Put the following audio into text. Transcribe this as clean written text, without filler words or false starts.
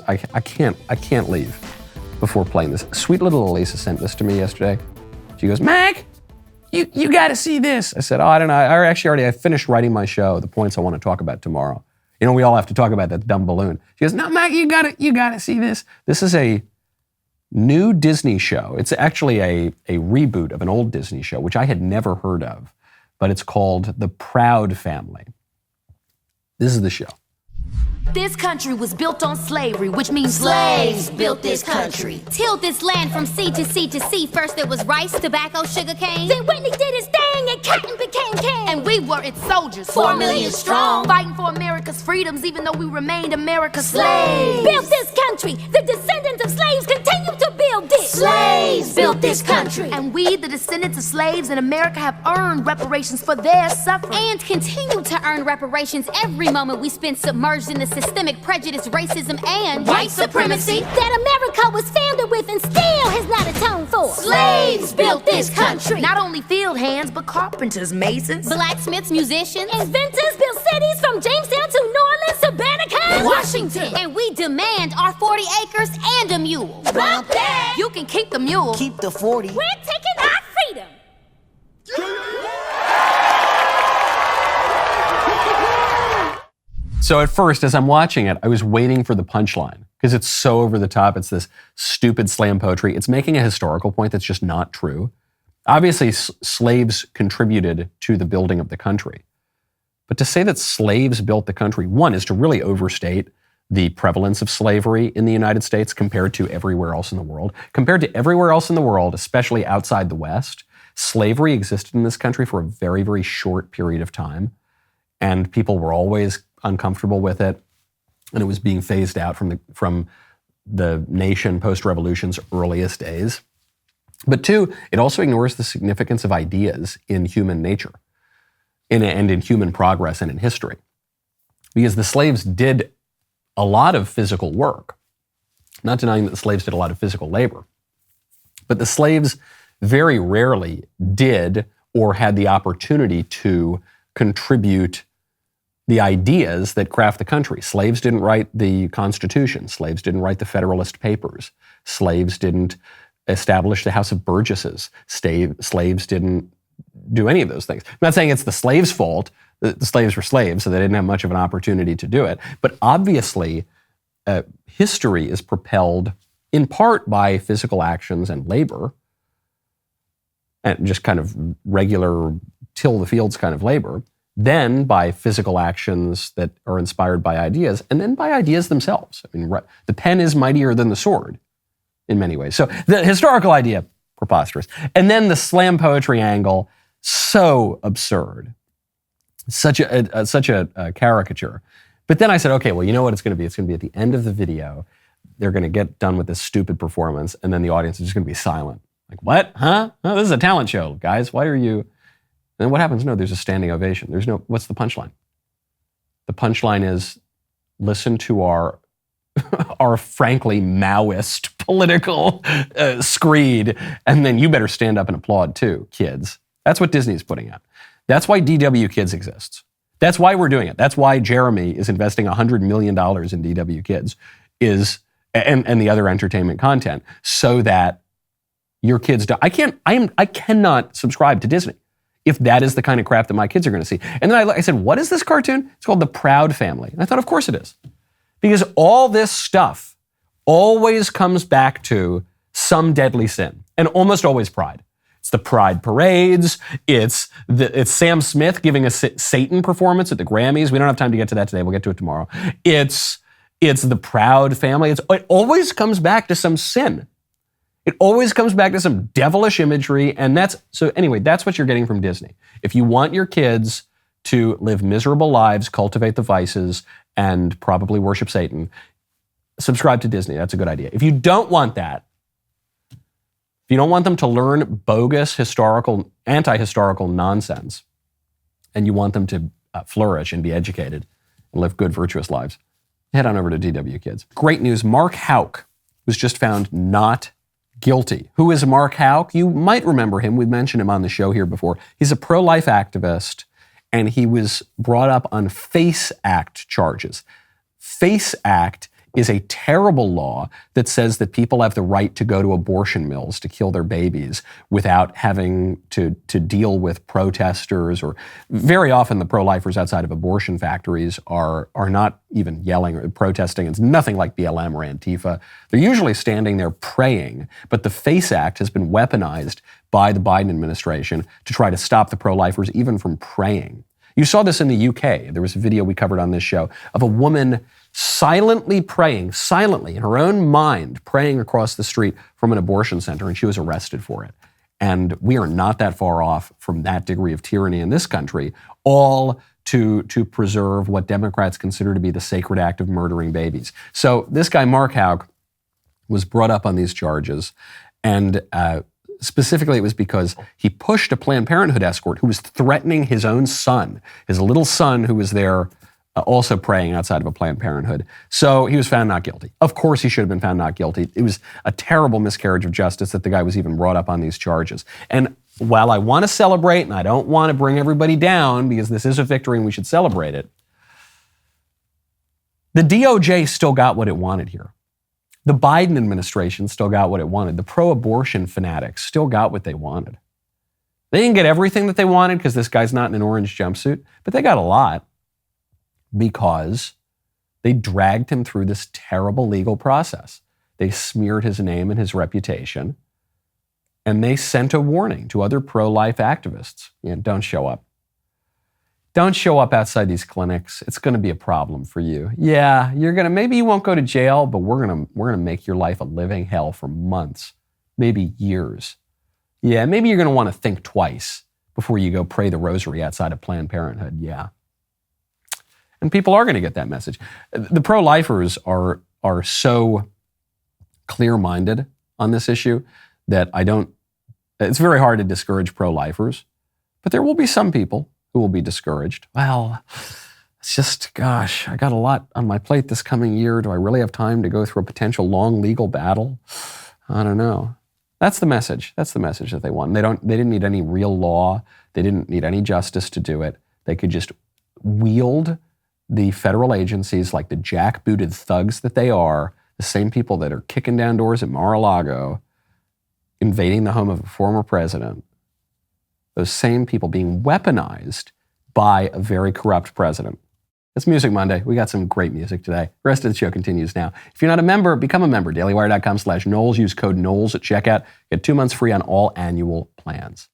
I can't leave before playing this. Sweet little Elisa sent this to me yesterday. She goes, Mac, you got to see this. I said, I don't know. I finished writing my show, the points I want to talk about tomorrow. You know, we all have to talk about that dumb balloon. She goes, no, Mac, you got to see this. This is a new Disney show. It's actually a reboot of an old Disney show, which I had never heard of, but it's called The Proud Family. This is the show. This country was built on slavery, which means slaves built this country. Tilled this land from sea to sea to sea. First there was rice, tobacco, sugar cane. Then Whitney did his thing and cotton became king. And we were its soldiers, 4 million strong. Fighting for America's freedoms, even though we remained America's slaves. Built this country. The descendants of slaves continue to build this. Slaves built this country. And we, the descendants of slaves in America, have earned reparations for their suffering. And continue to earn reparations every moment we spend submerged in the systemic prejudice, racism, and white supremacy that America was founded with and still has not atoned for. Slaves built this country. Not only field hands, but carpenters, masons, blacksmiths, musicians, inventors built cities from Jamestown to New Orleans to Banneker, Washington. And we demand our 40 acres and a mule. Bump that! You can keep the mule. Keep the 40. We're taking our freedom. So at first, as I'm watching it, I was waiting for the punchline because it's so over the top. It's this stupid slam poetry. It's making a historical point that's just not true. Obviously, slaves contributed to the building of the country. But to say that slaves built the country, one, is to really overstate the prevalence of slavery in the United States compared to everywhere else in the world. Compared to everywhere else in the world, especially outside the West, slavery existed in this country for a very, very short period of time. And people were always uncomfortable with it, and it was being phased out from the nation post-revolution's earliest days. But two, it also ignores the significance of ideas in human nature, and in human progress and in history. Because the slaves did a lot of physical work, not denying that the slaves did a lot of physical labor, but the slaves very rarely did or had the opportunity to contribute the ideas that craft the country. Slaves didn't write the Constitution. Slaves didn't write the Federalist Papers. Slaves didn't establish the House of Burgesses. Slaves didn't do any of those things. I'm not saying it's the slaves' fault. The slaves were slaves, so they didn't have much of an opportunity to do it. But obviously, history is propelled in part by physical actions and labor, and just kind of regular till the fields kind of labor, then by physical actions that are inspired by ideas, and then by ideas themselves. I mean, the pen is mightier than the sword in many ways. So the historical idea, preposterous. And then the slam poetry angle, so absurd. Such a caricature. But then I said, okay, well, you know what it's going to be? It's going to be at the end of the video. They're going to get done with this stupid performance, and then the audience is just going to be silent. Like, what? Huh? Oh, this is a talent show, guys. Why are you... And what happens? No, there's a standing ovation. What's the punchline? The punchline is, listen to our frankly Maoist political screed, and then you better stand up and applaud too, kids. That's what Disney's putting out. That's why DW Kids exists. That's why we're doing it. That's why Jeremy is investing $100 million in DW Kids and the other entertainment content, so that your kids don't. I cannot subscribe to Disney if that is the kind of crap that my kids are going to see. And then I said, what is this cartoon? It's called The Proud Family. And I thought, of course it is. Because all this stuff always comes back to some deadly sin, and almost always pride. It's the pride parades. It's Sam Smith giving a Satan performance at the Grammys. We don't have time to get to that today. We'll get to it tomorrow. It's the Proud Family. It always comes back to some sin. It always comes back to some devilish imagery, and that's what you're getting from Disney. If you want your kids to live miserable lives, cultivate the vices, and probably worship Satan, subscribe to Disney. That's a good idea. If you don't want that, if you don't want them to learn bogus anti-historical nonsense, and you want them to flourish and be educated and live good, virtuous lives, head on over to DW Kids. Great news. Mark Houck was just found not guilty. Who is Mark Houck? You might remember him. We've mentioned him on the show here before. He's a pro-life activist, and he was brought up on FACE Act charges. FACE Act is a terrible law that says that people have the right to go to abortion mills to kill their babies without having to deal with protesters, or very often the pro-lifers outside of abortion factories are not even yelling or protesting. It's nothing like BLM or Antifa. They're usually standing there praying, but the FACE Act has been weaponized by the Biden administration to try to stop the pro-lifers even from praying. You saw this in the UK. There was a video we covered on this show of a woman silently praying, silently in her own mind, praying across the street from an abortion center, and she was arrested for it. And we are not that far off from that degree of tyranny in this country, all to preserve what Democrats consider to be the sacred act of murdering babies. So this guy, Mark Houck, was brought up on these charges, and specifically, it was because he pushed a Planned Parenthood escort who was threatening his own son, his little son who was there also praying outside of a Planned Parenthood. So he was found not guilty. Of course, he should have been found not guilty. It was a terrible miscarriage of justice that the guy was even brought up on these charges. And while I want to celebrate, and I don't want to bring everybody down because this is a victory and we should celebrate it, the DOJ still got what it wanted here. The Biden administration still got what it wanted. The pro-abortion fanatics still got what they wanted. They didn't get everything that they wanted because this guy's not in an orange jumpsuit, but they got a lot because they dragged him through this terrible legal process. They smeared his name and his reputation, and they sent a warning to other pro-life activists. Don't show up. Don't show up outside these clinics. It's going to be a problem for you. Yeah, maybe you won't go to jail, but we're going to make your life a living hell for months, maybe years. Yeah, maybe you're going to want to think twice before you go pray the rosary outside of Planned Parenthood. Yeah. And people are going to get that message. The pro-lifers are so clear-minded on this issue that it's very hard to discourage pro-lifers, but there will be some people who will be discouraged. Well, it's just, gosh, I got a lot on my plate this coming year. Do I really have time to go through a potential long legal battle? I don't know. That's the message. That's the message that they want. They didn't need any real law. They didn't need any justice to do it. They could just wield the federal agencies like the jackbooted thugs that they are, the same people that are kicking down doors at Mar-a-Lago, invading the home of a former president. Those same people being weaponized by a very corrupt president. It's Music Monday. We got some great music today. The rest of the show continues now. If you're not a member, become a member. DailyWire.com/Knowles. Use code Knowles at checkout. Get 2 months free on all annual plans.